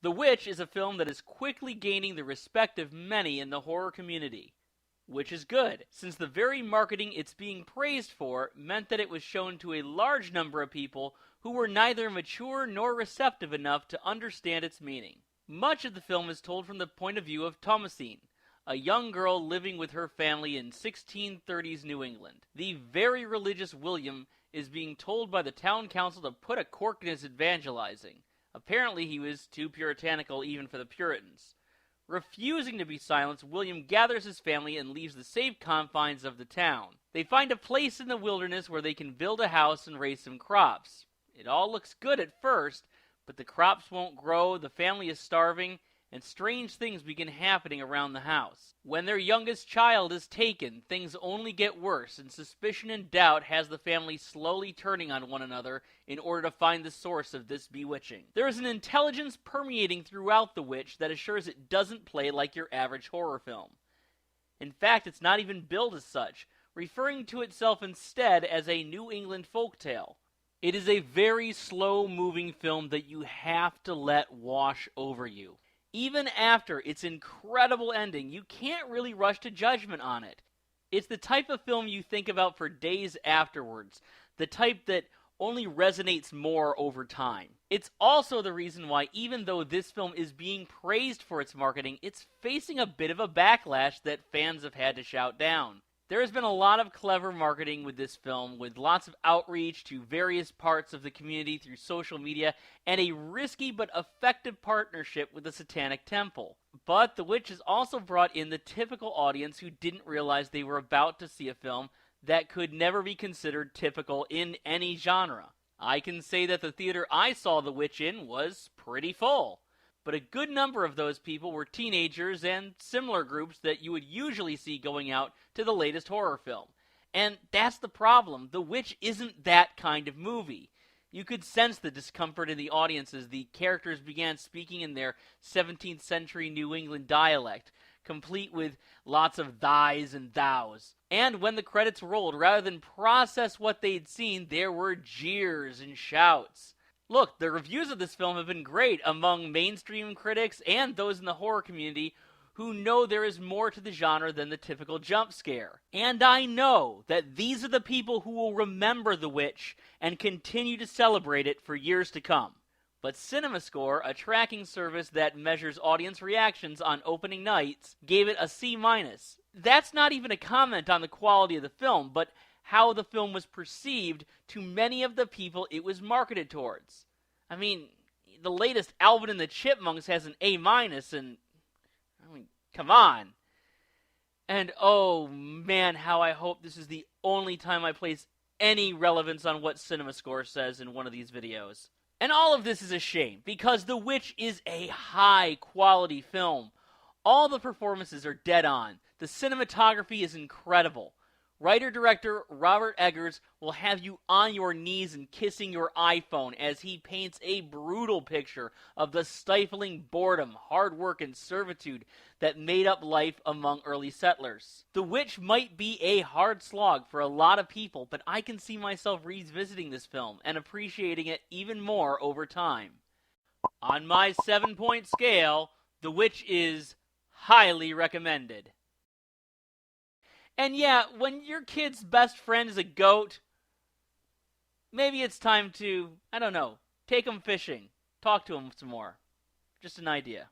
The Witch is a film that is quickly gaining the respect of many in the horror community. Which is good, since the very marketing it's being praised for meant that it was shown to a large number of people who were neither mature nor receptive enough to understand its meaning. Much of the film is told from the point of view of Thomasine, a young girl living with her family in 1630s New England. The very religious William is being told by the town council to put a cork in his evangelizing. Apparently he was too puritanical even for the Puritans. Refusing to be silenced, William gathers his family and leaves the safe confines of the town. They find a place in the wilderness where they can build a house and raise some crops. It all looks good at first, but the crops won't grow, the family is starving, and strange things begin happening around the house. When their youngest child is taken, things only get worse, and suspicion and doubt has the family slowly turning on one another in order to find the source of this bewitching. There is an intelligence permeating throughout The Witch that assures it doesn't play like your average horror film. In fact, it's not even billed as such, referring to itself instead as a New England folktale. It is a very slow-moving film that you have to let wash over you. Even after its incredible ending, you can't really rush to judgment on it. It's the type of film you think about for days afterwards, the type that only resonates more over time. It's also the reason why, even though this film is being praised for its marketing, it's facing a bit of a backlash that fans have had to shout down. There has been a lot of clever marketing with this film, with lots of outreach to various parts of the community through social media, and a risky but effective partnership with the Satanic Temple. But The Witch has also brought in the typical audience who didn't realize they were about to see a film that could never be considered typical in any genre. I can say that the theater I saw The Witch in was pretty full. But a good number of those people were teenagers and similar groups that you would usually see going out to the latest horror film. And that's the problem. The Witch isn't that kind of movie. You could sense the discomfort in the audience as the characters began speaking in their 17th century New England dialect, complete with lots of thys and thous. And when the credits rolled, rather than process what they'd seen, there were jeers and shouts. Look, the reviews of this film have been great among mainstream critics and those in the horror community who know there is more to the genre than the typical jump scare. And I know that these are the people who will remember The Witch and continue to celebrate it for years to come. But CinemaScore, a tracking service that measures audience reactions on opening nights, gave it a C-. That's not even a comment on the quality of the film, but how the film was perceived to many of the people it was marketed towards. I mean, the latest Alvin and the Chipmunks has an A-, and come on. And oh man, how I hope this is the only time I place any relevance on what CinemaScore says in one of these videos. And all of this is a shame, because The Witch is a high-quality film. All the performances are dead on. The cinematography is incredible. Writer-director Robert Eggers will have you on your knees and kissing your iPhone as he paints a brutal picture of the stifling boredom, hard work, and servitude that made up life among early settlers. The Witch might be a hard slog for a lot of people, but I can see myself revisiting this film and appreciating it even more over time. On my 7-point scale, The Witch is highly recommended. And yeah, when your kid's best friend is a goat, maybe it's time to, I don't know, take him fishing. Talk to him some more. Just an idea.